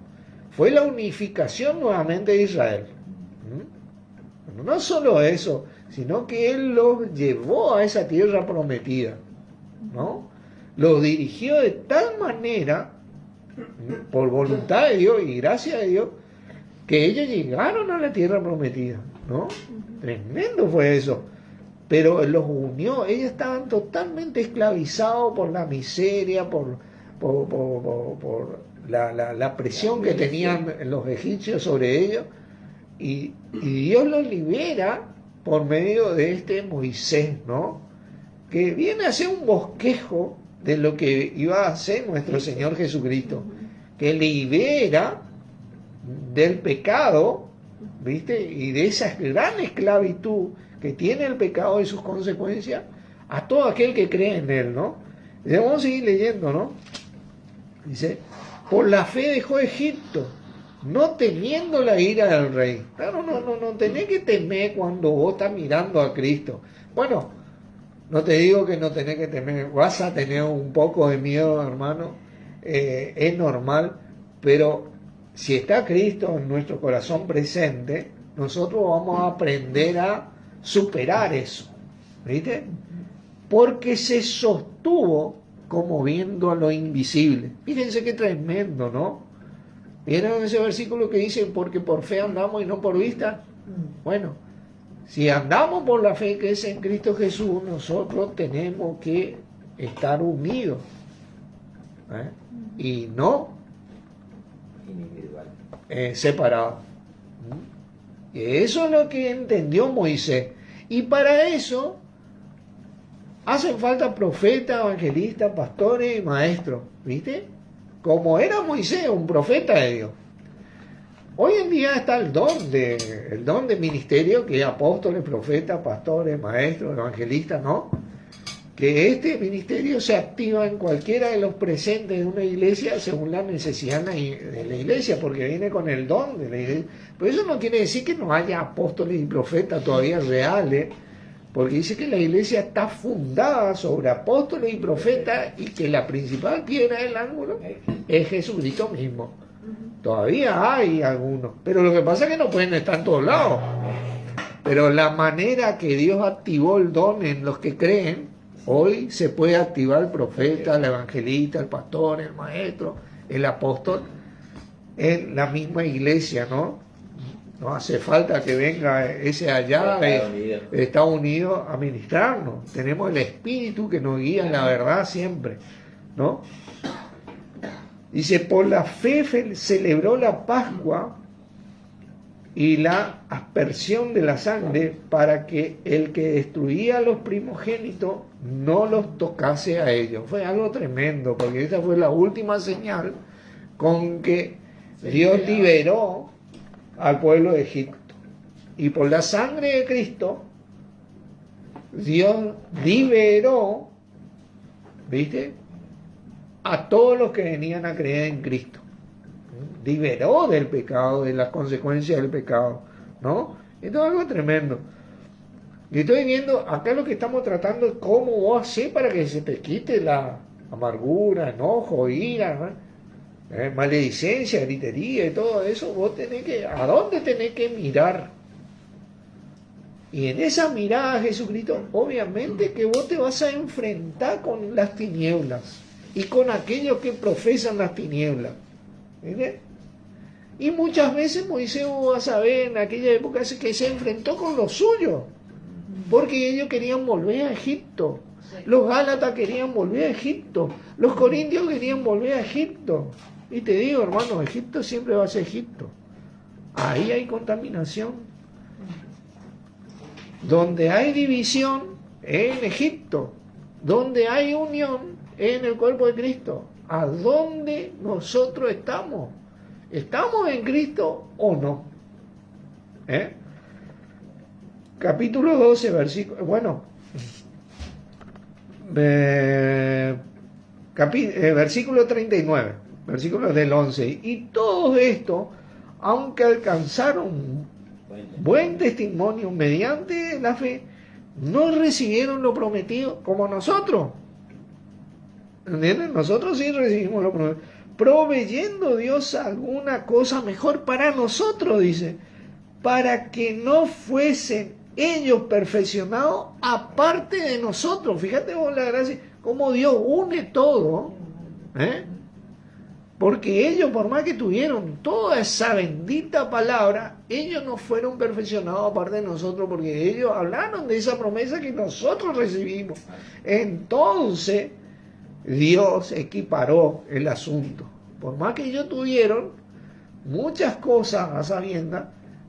Speaker 1: fue la unificación nuevamente de Israel. No solo eso, sino que él los llevó a esa tierra prometida, ¿no? Los dirigió de tal manera, por voluntad de Dios y gracias a Dios, que ellos llegaron a la tierra prometida, ¿no? Tremendo fue eso. Pero los unió, ellos estaban totalmente esclavizados por la miseria, por la presión que tenían los egipcios sobre ellos, y Dios los libera por medio de este Moisés, ¿no? Que viene a ser un bosquejo de lo que iba a hacer nuestro Señor Jesucristo, que libera del pecado, ¿viste? Y de esa gran esclavitud que tiene el pecado y sus consecuencias a todo aquel que cree en él, ¿no? Y vamos a seguir leyendo, ¿no? Dice, por la fe dejó Egipto, no temiendo la ira del rey. Claro, no tenés que temer cuando vos estás mirando a Cristo. Bueno, no te digo que no tenés que temer, vas a tener un poco de miedo, hermano, es normal, pero si está Cristo en nuestro corazón presente, nosotros vamos a aprender a superar eso, ¿viste? Porque se sostuvo como viendo a lo invisible. Fíjense qué tremendo, ¿no? ¿Vieron ese versículo que dice, porque por fe andamos y no por vista? Bueno, si andamos por la fe que es en Cristo Jesús, nosotros tenemos que estar unidos, y no
Speaker 2: individual.
Speaker 1: separados. Y eso es lo que entendió Moisés. Y para eso hacen falta profetas, evangelistas, pastores y maestros, ¿viste? Como era Moisés, un profeta de Dios. Hoy en día está el don de ministerio, que es apóstoles, profetas, pastores, maestros, evangelistas, ¿no? Que este ministerio se activa en cualquiera de los presentes de una iglesia según la necesidad de la iglesia, porque viene con el don de la iglesia. Pero eso no quiere decir que no haya apóstoles y profetas todavía reales, porque dice que la iglesia está fundada sobre apóstoles y profetas y que la principal piedra del ángulo es Jesucristo mismo. Todavía hay algunos, pero lo que pasa es que no pueden estar en todos lados. Pero la manera que Dios activó el don en los que creen, hoy se puede activar el profeta, el evangelista, el pastor, el maestro, el apóstol, en la misma iglesia, ¿no? No hace falta que venga ese allá de Estados Unidos a ministrarnos. Tenemos el Espíritu que nos guía en la verdad siempre, ¿no? Dice, por la fe celebró la Pascua y la aspersión de la sangre para que el que destruía a los primogénitos no los tocase a ellos. Fue algo tremendo, porque esa fue la última señal con que Dios liberó al pueblo de Egipto. Y por la sangre de Cristo, Dios liberó, ¿viste?, a todos los que venían a creer en Cristo. Liberó del pecado, de las consecuencias del pecado, ¿no? Esto es algo tremendo. Y estoy viendo, acá lo que estamos tratando es cómo vos haces para que se te quite la amargura, enojo, ira, ¿no? Maledicencia, gritería y todo eso. Vos tenés que, ¿a dónde tenés que mirar? Y en esa mirada a Jesucristo, obviamente que vos te vas a enfrentar con las tinieblas y con aquellos que profesan las tinieblas. ¿Entiendes? Y muchas veces Moisés, vos vas a ver, en aquella época que se enfrentó con los suyos, porque ellos querían volver a Egipto. Los Gálatas querían volver a Egipto. Los Corintios querían volver a Egipto. Y te digo, hermano, Egipto siempre va a ser Egipto. Ahí hay contaminación. Donde hay división, es en Egipto. Donde hay unión, es en el cuerpo de Cristo. ¿A dónde nosotros estamos? ¿Estamos en Cristo o no? Capítulo 12, versículo... versículo 39, versículo del 11. Y todo esto, aunque alcanzaron buen testimonio mediante la fe, no recibieron lo prometido como nosotros. ¿Entienden? Nosotros sí recibimos lo prometido, proveyendo Dios alguna cosa mejor para nosotros, dice, para que no fuesen ellos perfeccionados aparte de nosotros. Fíjate vos la gracia, cómo Dios une todo, porque ellos, por más que tuvieron toda esa bendita palabra, ellos no fueron perfeccionados aparte de nosotros, porque ellos hablaron de esa promesa que nosotros recibimos. Entonces Dios equiparó el asunto. Por más que ellos tuvieron muchas cosas a sabiendas,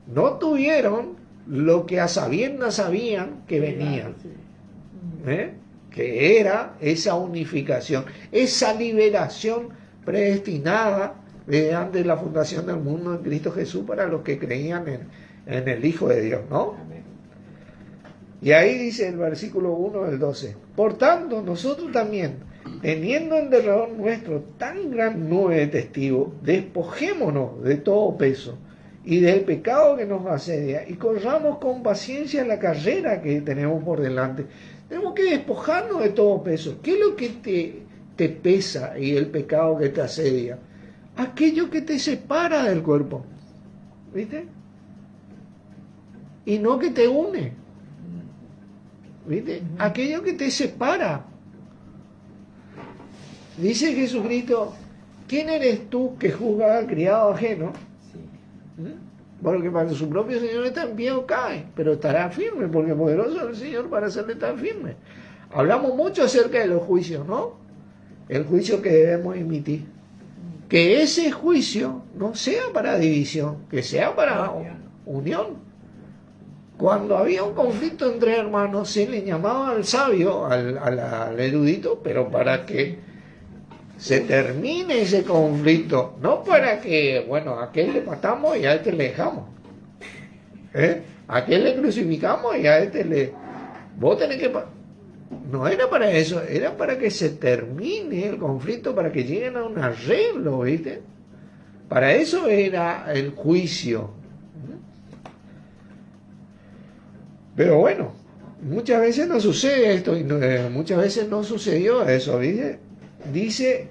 Speaker 1: no tuvieron lo que a sabiendas sabían que venían, que era esa unificación, esa liberación predestinada desde antes de la fundación del mundo en Cristo Jesús para los que creían en el Hijo de Dios, ¿no? Y ahí dice el versículo 1 del 12: por tanto, nosotros también, teniendo en derredor nuestro tan gran nube de testigos, despojémonos de todo peso y del pecado que nos asedia, y corramos con paciencia la carrera que tenemos por delante. Tenemos que despojarnos de todo peso. ¿Qué es lo que te pesa y el pecado que te asedia? Aquello que te separa del cuerpo, ¿viste? Y no que te une, ¿viste? Aquello que te separa. Dice Jesucristo: ¿quién eres tú que juzgas al criado ajeno? Porque para su propio Señor está en pie o cae, pero estará firme, porque poderoso es el Señor para hacerle estar firme. Hablamos mucho acerca de los juicios, ¿no? El juicio que debemos emitir. Que ese juicio no sea para división, que sea para unión. Cuando había un conflicto entre hermanos, se le llamaba al sabio, al erudito, pero para que se termine ese conflicto, no para que, bueno, a aquel le matamos y a este le dejamos, a aquel le crucificamos y a este le... Vos tenés que... No era para eso, era para que se termine el conflicto, para que lleguen a un arreglo, ¿viste? Para eso era el juicio. Pero bueno, muchas veces no sucede esto, y muchas veces no sucedió eso, ¿viste? Dice,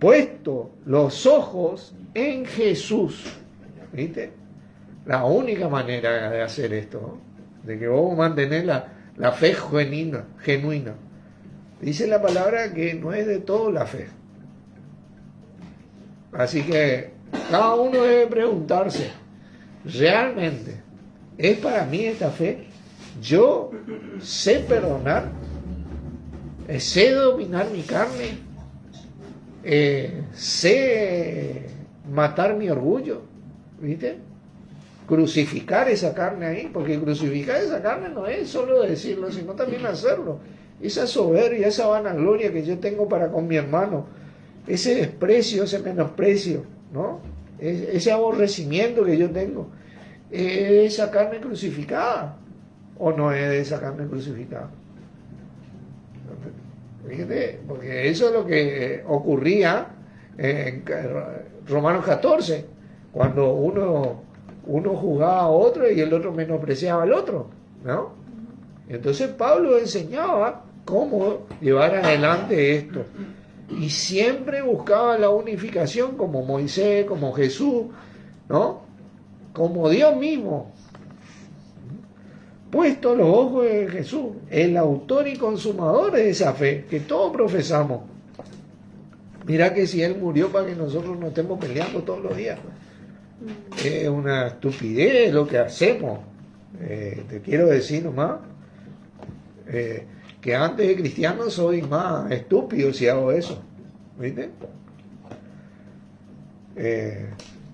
Speaker 1: puesto los ojos en Jesús, ¿viste? La única manera de hacer esto, ¿no? De que vos mantenés la fe genuina. Dice la palabra que no es de todo la fe. Así que cada uno debe preguntarse, ¿realmente es para mí esta fe? ¿Yo sé perdonar? ¿Sé dominar mi carne? ¿Sé matar mi orgullo? ¿Viste? Crucificar esa carne ahí, porque crucificar esa carne no es solo decirlo, sino también hacerlo. Esa soberbia, esa vanagloria que yo tengo para con mi hermano, ese desprecio, ese menosprecio, ¿no? Ese aborrecimiento que yo tengo, ¿es esa carne crucificada o no es de esa carne crucificada? Fíjate, porque eso es lo que ocurría en Romanos 14, cuando uno juzgaba a otro y el otro menospreciaba al otro, ¿no? Entonces Pablo enseñaba cómo llevar adelante esto, y siempre buscaba la unificación, como Moisés, como Jesús, ¿no? Como Dios mismo. Puesto los ojos en Jesús, el autor y consumador de esa fe que todos profesamos. Mira que si Él murió para que nosotros no estemos peleando todos los días, es una estupidez lo que hacemos. Te quiero decir nomás, Que antes de cristiano soy más estúpido si hago eso, ¿viste?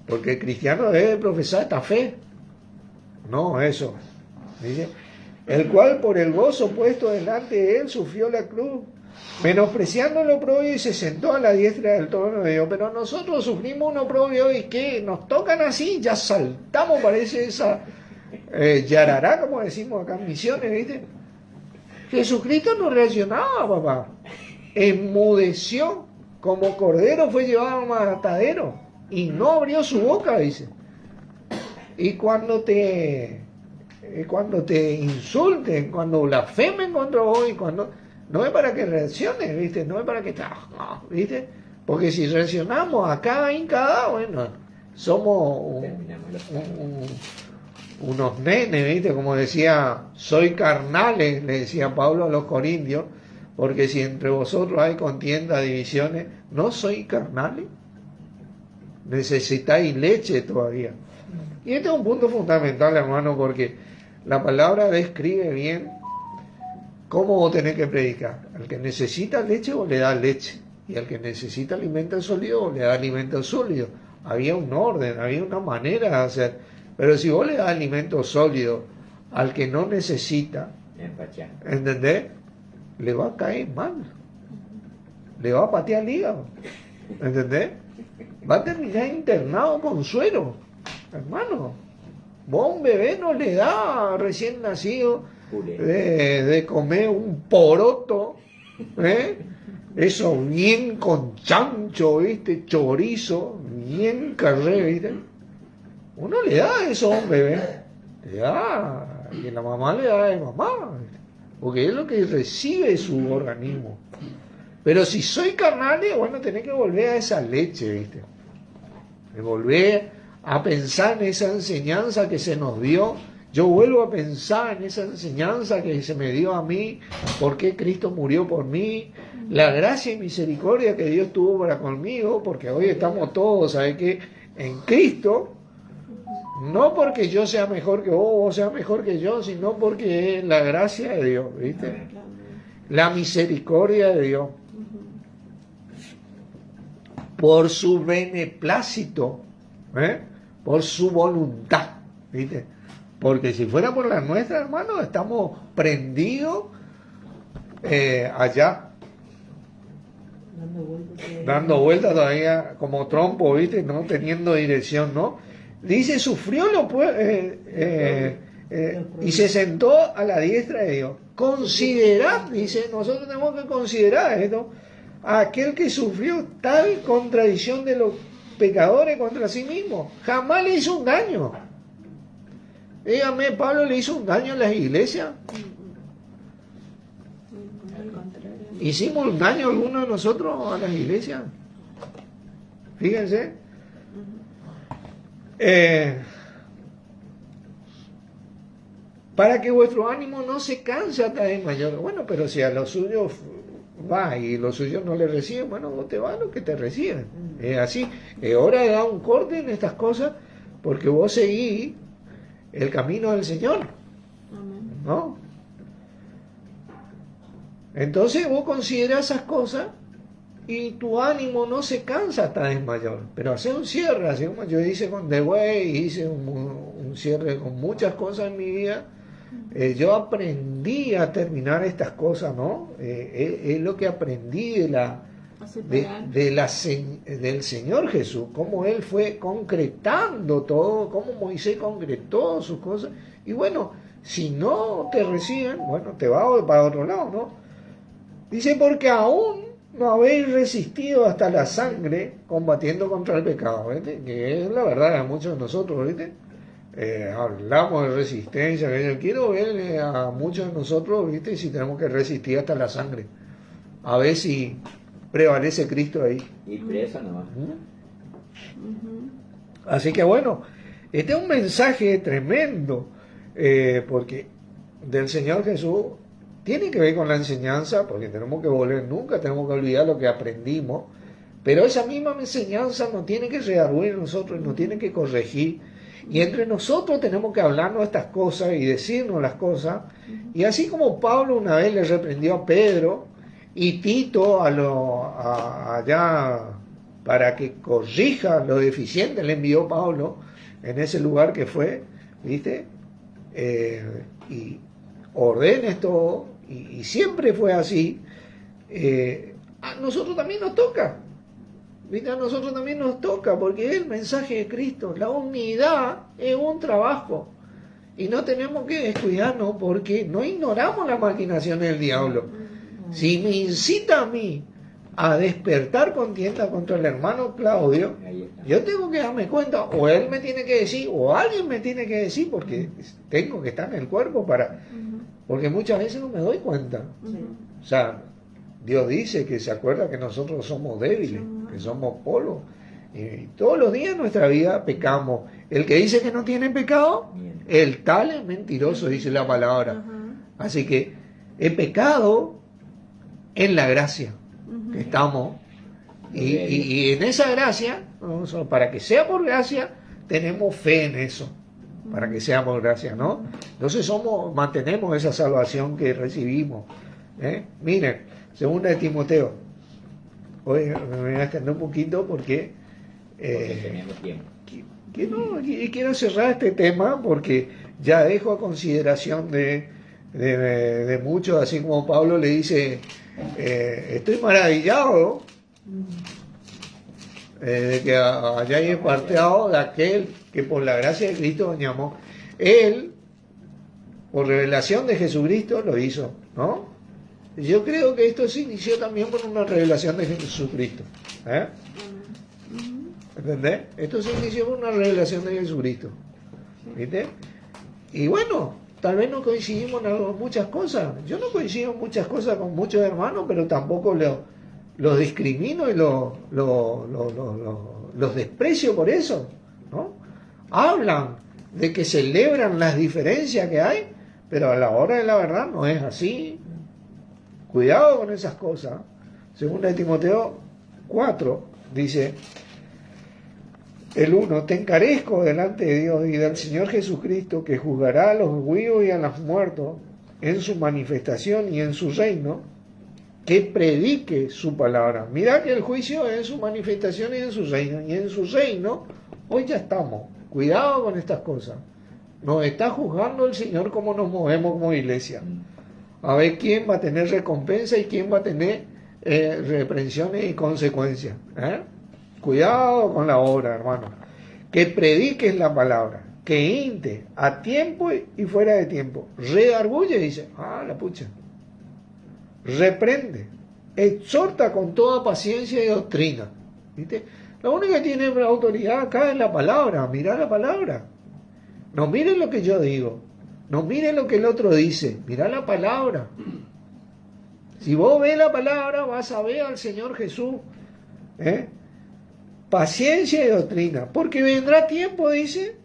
Speaker 1: Porque el cristiano debe profesar esta fe, no eso, ¿dice? El cual por el gozo puesto delante de él sufrió la cruz, menospreciando el oprobio, y se sentó a la diestra del trono de Dios. Pero nosotros sufrimos un oprobio y que nos tocan así, ya saltamos, parece esa yarará, como decimos acá en Misiones, ¿viste? Jesucristo no reaccionaba, papá, enmudeció, como cordero fue llevado al matadero y no abrió su boca, dice. Y cuando te insulten, cuando blasfemen contra vos, y cuando no es para que reacciones, ¿viste? No es para que ¿viste? Porque si reaccionamos acá hincada, bueno, somos unos nenes, ¿viste? Como decía, soy carnales, le decía Pablo a los corintios, porque si entre vosotros hay contienda, divisiones, ¿no soy carnales? Necesitáis leche todavía. Y este es un punto fundamental, hermano, porque la palabra describe bien cómo vos tenés que predicar. Al que necesita leche, vos le das leche. Y al que necesita alimento sólido, vos le das alimento sólido. Había un orden, había una manera de hacer. Pero si vos le das alimento sólido al que no necesita, ¿entendés? Le va a caer mal. Le va a patear el hígado. ¿Entendés? Va a terminar internado con suero. Hermano, vos a un bebé no le da recién nacido de comer un poroto, eso bien con chancho, ¿viste? Chorizo, bien carré, ¿viste? Uno le da eso a un bebé, le da, y la mamá le da de mamá, ¿viste? Porque es lo que recibe su organismo. Pero si soy carnal, bueno, tenés que volver a esa leche, ¿viste? De volver a pensar en esa enseñanza que se nos dio. Yo vuelvo a pensar en esa enseñanza que se me dio a mí, por qué Cristo murió por mí, la gracia y misericordia que Dios tuvo para conmigo, porque hoy estamos todos, ¿sabes qué? En Cristo, no porque yo sea mejor que vos seas mejor que yo, sino porque es la gracia de Dios, ¿viste? La misericordia de Dios. Por su beneplácito, por su voluntad, ¿viste? Porque si fuera por la nuestra, hermano, estamos prendidos allá, dando vueltas todavía como trompo, ¿viste? No teniendo dirección, ¿no? Dice, sufrió y se sentó a la diestra de Dios. Considerad, dice, nosotros tenemos que considerar esto, a aquel que sufrió tal contradicción de los pecadores contra sí mismo. Jamás le hizo un daño. Dígame, ¿Pablo le hizo un daño a las iglesias? ¿Hicimos un daño alguno de nosotros a las iglesias? Fíjense. Para que vuestro ánimo no se canse hasta de mayor. Bueno, pero si a los suyos va y los suyos no le reciben, bueno, vos te vas a los que te reciben. Es así. Es hora de dar un corte en estas cosas, porque vos seguís el camino del Señor, ¿no? Entonces vos considerás esas cosas y tu ánimo no se cansa hasta desmayar. Pero hace un cierre, así como yo hice con The Way, hice un cierre con muchas cosas en mi vida. Yo aprendí a terminar estas cosas, ¿no? Es lo que aprendí del Señor Jesús, cómo Él fue concretando todo, cómo Moisés concretó sus cosas. Y bueno, si no te reciben, bueno, te vas para otro lado, ¿no? Dice, porque aún no habéis resistido hasta la sangre combatiendo contra el pecado, ¿viste? Que es la verdad de muchos de nosotros, ¿viste? Hablamos de resistencia, que yo quiero ver a muchos de nosotros, ¿viste? Si tenemos que resistir hasta la sangre, a ver si prevalece Cristo ahí.
Speaker 2: Y preso nomás.
Speaker 1: Así que bueno, este es un mensaje tremendo, porque del Señor Jesús tiene que ver con la enseñanza, porque tenemos que volver, nunca tenemos que olvidar lo que aprendimos, pero esa misma enseñanza nos tiene que redarguir en nosotros, nos tiene que corregir, Y entre nosotros tenemos que hablarnos estas cosas y decirnos las cosas. Y así como Pablo una vez le reprendió a Pedro y Tito allá para que corrija lo deficiente, le envió Pablo en ese lugar que fue, ¿viste? Y ordenes todo, y siempre fue así. A nosotros también nos toca. ¿Viste? A nosotros también nos toca, porque es el mensaje de Cristo. La unidad es un trabajo. Y no tenemos que descuidarnos porque no ignoramos las maquinaciones del diablo. Si me incita a mí a despertar contienda contra el hermano Claudio, yo tengo que darme cuenta, o él me tiene que decir, o alguien me tiene que decir, porque tengo que estar en el cuerpo porque muchas veces no me doy cuenta. O sea, Dios dice que se acuerda que nosotros somos débiles, que somos polvo. Y todos los días en nuestra vida pecamos. El que dice que no tiene pecado, el tal es mentiroso, dice la palabra. Así que he pecado en la gracia que estamos. Y en esa gracia, para que sea por gracia, tenemos fe en eso. Para que sea por gracia, ¿no? Entonces mantenemos esa salvación que recibimos. Miren, segunda de Timoteo. Hoy me voy a extender un poquito porque
Speaker 2: tenemos tiempo.
Speaker 1: Quiero cerrar este tema porque ya dejo a consideración de muchos, así como Pablo le dice, estoy maravillado de que hayáis apartado de aquel que por la gracia de Cristo os llamó. Él, por revelación de Jesucristo, lo hizo, ¿no? Yo creo que esto se inició también por una revelación de Jesucristo. ¿Entendés? Esto se inició por una revelación de Jesucristo. ¿Viste? Y bueno, tal vez no coincidimos en muchas cosas. Yo no coincido en muchas cosas con muchos hermanos, pero tampoco los discrimino y los desprecio por eso, ¿no? Hablan de que celebran las diferencias que hay, pero a la hora de la verdad no es así. Cuidado con esas cosas. Segunda de Timoteo 4 dice, el 1, te encarezco delante de Dios y del Señor Jesucristo, que juzgará a los vivos y a los muertos en su manifestación y en su reino, que predique su palabra. Mirá que el juicio es en su manifestación y en su reino. Y en su reino, hoy ya estamos. Cuidado con estas cosas. Nos está juzgando el Señor cómo nos movemos como iglesia. A ver quién va a tener recompensa y quién va a tener reprensiones y consecuencias. Cuidado con la obra, hermano. Que prediques la palabra, que inte a tiempo y fuera de tiempo. Redarguye, dice, la pucha. Reprende, exhorta con toda paciencia y doctrina. ¿Viste? Lo único que tiene autoridad acá es la palabra. Mirá la palabra. No miren lo que yo digo. No miren lo que el otro dice. Mirá la palabra. Si vos ves la palabra, vas a ver al Señor Jesús. Paciencia y doctrina. Porque vendrá tiempo, dice,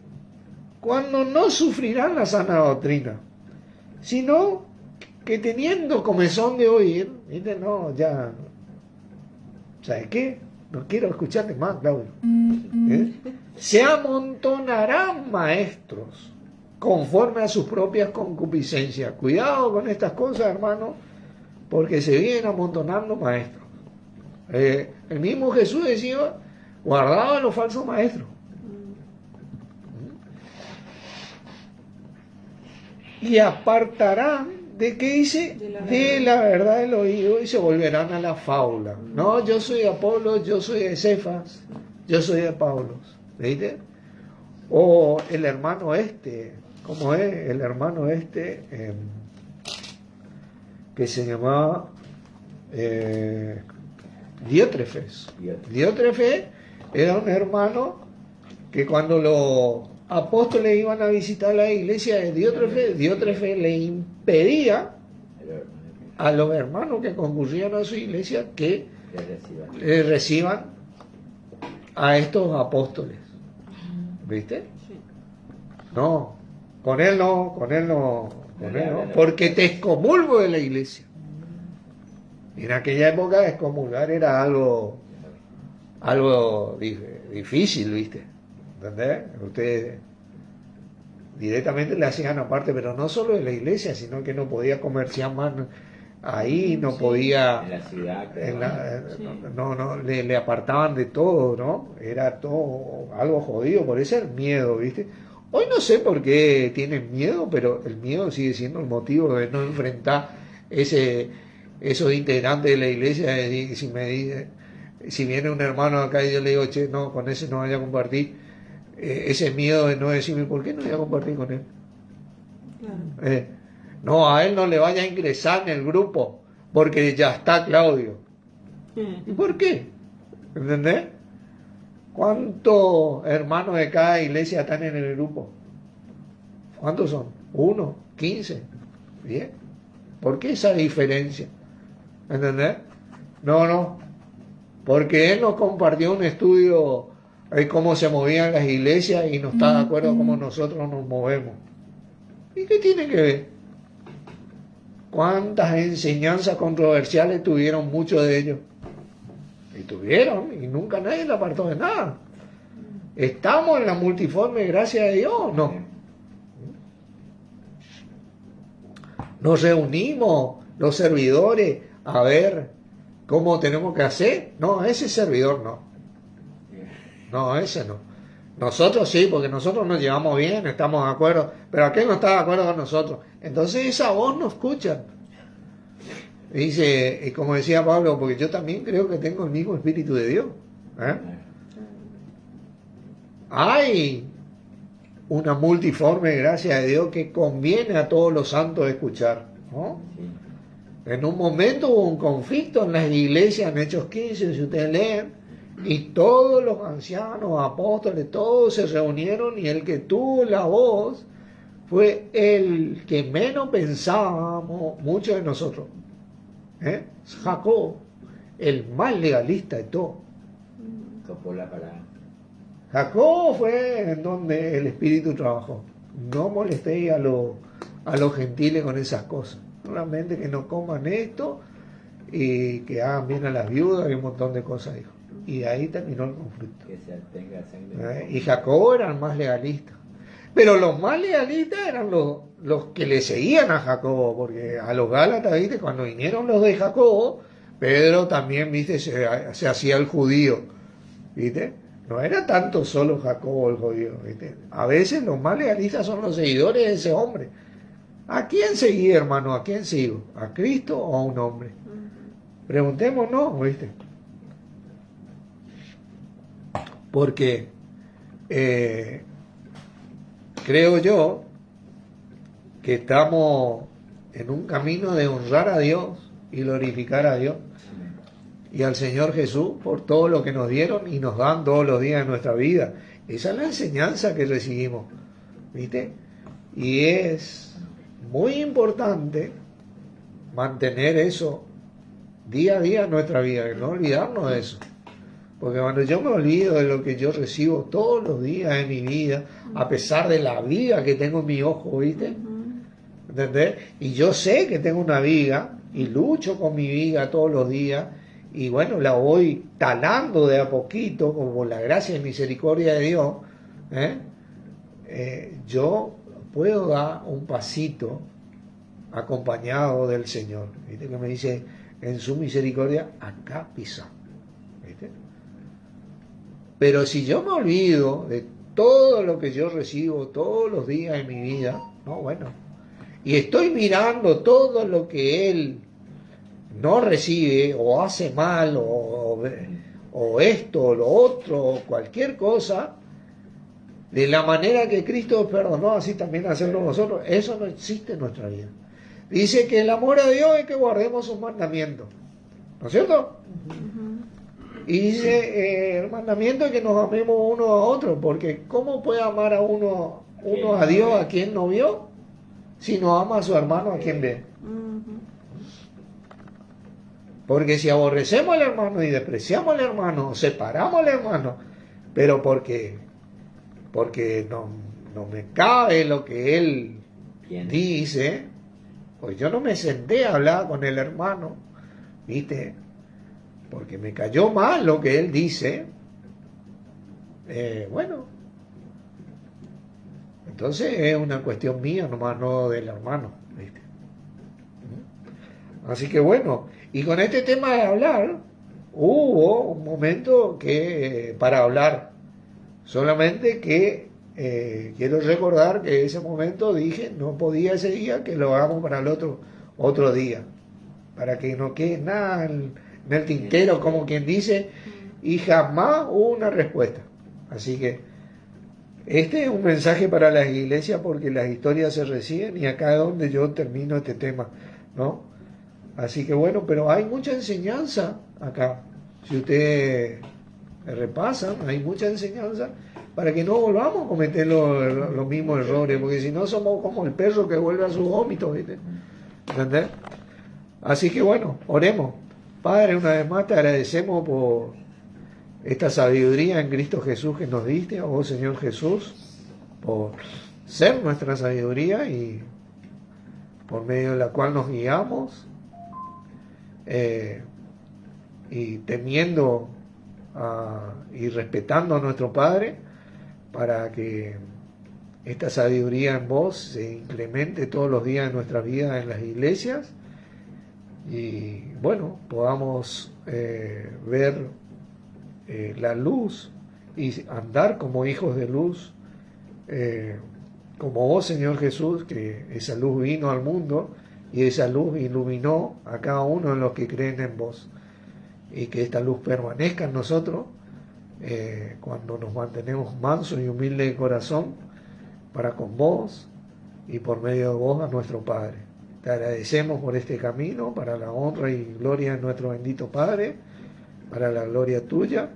Speaker 1: cuando no sufrirán la sana doctrina, sino que teniendo comezón de oír, ¿viste? No, ya, ¿sabes qué? No quiero escucharte más, Claudio. Se amontonarán maestros conforme a sus propias concupiscencias. Cuidado con estas cosas, hermano, porque se vienen amontonando maestros. El mismo Jesús decía, guardaba a los falsos maestros. Y apartarán, ¿de qué dice? De la verdad del oído, y se volverán a la fábula. No, yo soy de Apolo, yo soy de Cefas, yo soy de Pablo. ¿Viste? O el hermano ¿cómo es? El hermano que se llamaba Diótrefes. Diótrefes era un hermano que cuando los apóstoles iban a visitar la iglesia de Diótrefes le impedía a los hermanos que concurrían a su iglesia que le reciban a estos apóstoles. ¿Viste? No, con él no, porque te excomulgo de la iglesia. En aquella época excomulgar era algo difícil, ¿viste? ¿Entendés? Ustedes directamente le hacían aparte, pero no solo de la iglesia, sino que no podía comerciar más ahí, no podía,
Speaker 2: En la ciudad.
Speaker 3: Sí.
Speaker 1: le apartaban de todo, ¿no? Era todo algo jodido, por eso el miedo, ¿viste? Hoy no sé por qué tienen miedo, pero el miedo sigue siendo el motivo de no enfrentar esos integrantes de la iglesia. Si viene un hermano acá y yo le digo, che, no, con ese no vaya a compartir, ese miedo de no decirme, ¿por qué no voy a compartir con él?
Speaker 3: Claro.
Speaker 1: No, a él no le vaya a ingresar en el grupo, porque ya está Claudio. ¿Y por qué? ¿Entendés? ¿Cuántos hermanos de cada iglesia están en el grupo? ¿Cuántos son? 1, 15, 10. ¿Por qué esa diferencia? ¿Entendés? No. Porque él nos compartió un estudio de cómo se movían las iglesias y no está de acuerdo cómo nosotros nos movemos. ¿Y qué tiene que ver? ¿Cuántas enseñanzas controversiales tuvieron muchos de ellos? Y tuvieron, y nunca nadie le apartó de nada. ¿Estamos en la multiforme gracia de Dios? No. Nos reunimos los servidores a ver cómo tenemos que hacer. No, ese servidor no. No, ese no. Nosotros sí, porque nosotros nos llevamos bien, estamos de acuerdo, pero aquel no está de acuerdo con nosotros. Entonces esa voz no escuchan. Dice, y como decía Pablo, porque yo también creo que tengo el mismo Espíritu de Dios. Hay una multiforme gracia de Dios que conviene a todos los santos escuchar, ¿no? En un momento hubo un conflicto en las iglesias, en Hechos 15, si ustedes leen, y todos los ancianos, apóstoles, todos se reunieron, y el que tuvo la voz fue el que menos pensábamos muchos de nosotros. Jacob, el más legalista de todo.
Speaker 2: Topó la palabra.
Speaker 1: Jacob fue en donde el Espíritu trabajó. No molestéis a los gentiles con esas cosas. Solamente que no coman esto y que hagan bien a las viudas y un montón de cosas, dijo. Y ahí terminó el conflicto.
Speaker 2: Que se tenga sangre.
Speaker 1: Y Jacob era el más legalista. Pero los más legalistas eran los que le seguían a Jacobo, porque a los Gálatas, ¿viste? Cuando vinieron los de Jacobo, Pedro también, ¿viste? Se hacía el judío, ¿viste? No era tanto solo Jacobo el judío, ¿viste? A veces los más legalistas son los seguidores de ese hombre. ¿A quién seguí, hermano? ¿A quién sigo? ¿A Cristo o a un hombre? Preguntémonos, ¿viste? Porque creo yo que estamos en un camino de honrar a Dios y glorificar a Dios y al Señor Jesús por todo lo que nos dieron y nos dan todos los días de nuestra vida. Esa es la enseñanza que recibimos, ¿viste? Y es muy importante mantener eso día a día en nuestra vida, no olvidarnos de eso. Porque cuando yo me olvido de lo que yo recibo todos los días de mi vida, a pesar de la viga que tengo en mi ojo, ¿viste? ¿Entendés? Y yo sé que tengo una viga y lucho con mi viga todos los días y bueno, la voy talando de a poquito, como por la gracia y misericordia de Dios, yo puedo dar un pasito acompañado del Señor. ¿Viste? Que me dice, en su misericordia, acá pisa. ¿Viste? Pero si yo me olvido de todo lo que yo recibo todos los días de mi vida, no, bueno, y estoy mirando todo lo que Él no recibe o hace mal o esto o lo otro o cualquier cosa, de la manera que Cristo perdonó, así también hacerlo nosotros, eso no existe en nuestra vida. Dice que el amor a Dios es que guardemos sus mandamientos, ¿no es cierto? Y dice el mandamiento es que nos amemos uno a otro, porque ¿cómo puede amar a uno a Dios a quien no vio, si no ama a su hermano a quien ve? Porque si aborrecemos al hermano y despreciamos al hermano, separamos al hermano, pero porque no me cabe lo que él dice, pues yo no me senté a hablar con el hermano, ¿viste? Porque me cayó mal lo que él dice. Bueno, Entonces es una cuestión mía nomás, no del hermano, ¿viste? Así que bueno, y con este tema de hablar, hubo un momento que para hablar, solamente que quiero recordar que ese momento dije, no podía ese día, que lo hagamos para el otro día, para que no quede nada en el tintero, como quien dice, y jamás hubo una respuesta. Así que este es un mensaje para las iglesias, porque las historias se reciben y acá es donde yo termino este tema, ¿no? Así que bueno, pero hay mucha enseñanza acá. Si ustedes repasan, hay mucha enseñanza para que no volvamos a cometer los mismos errores, porque si no somos como el perro que vuelve a su vómito, ¿viste? ¿Entendés? Así que bueno, oremos. Padre, una vez más te agradecemos por esta sabiduría en Cristo Jesús que nos diste, oh Señor Jesús, por ser nuestra sabiduría y por medio de la cual nos guiamos, y temiendo y respetando a nuestro Padre, para que esta sabiduría en vos se incremente todos los días de nuestra vida en las iglesias y bueno, podamos ver la luz y andar como hijos de luz, como vos, Señor Jesús, que esa luz vino al mundo y esa luz iluminó a cada uno de los que creen en vos, y que esta luz permanezca en nosotros cuando nos mantenemos mansos y humildes de corazón para con vos y por medio de vos a nuestro Padre. Te agradecemos por este camino, para la honra y gloria de nuestro bendito Padre, para la gloria tuya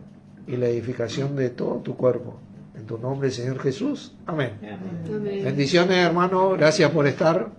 Speaker 1: y la edificación de todo tu cuerpo. En tu nombre, Señor Jesús. Amén.
Speaker 2: Amén.
Speaker 3: Amén.
Speaker 1: Bendiciones, hermano. Gracias por estar.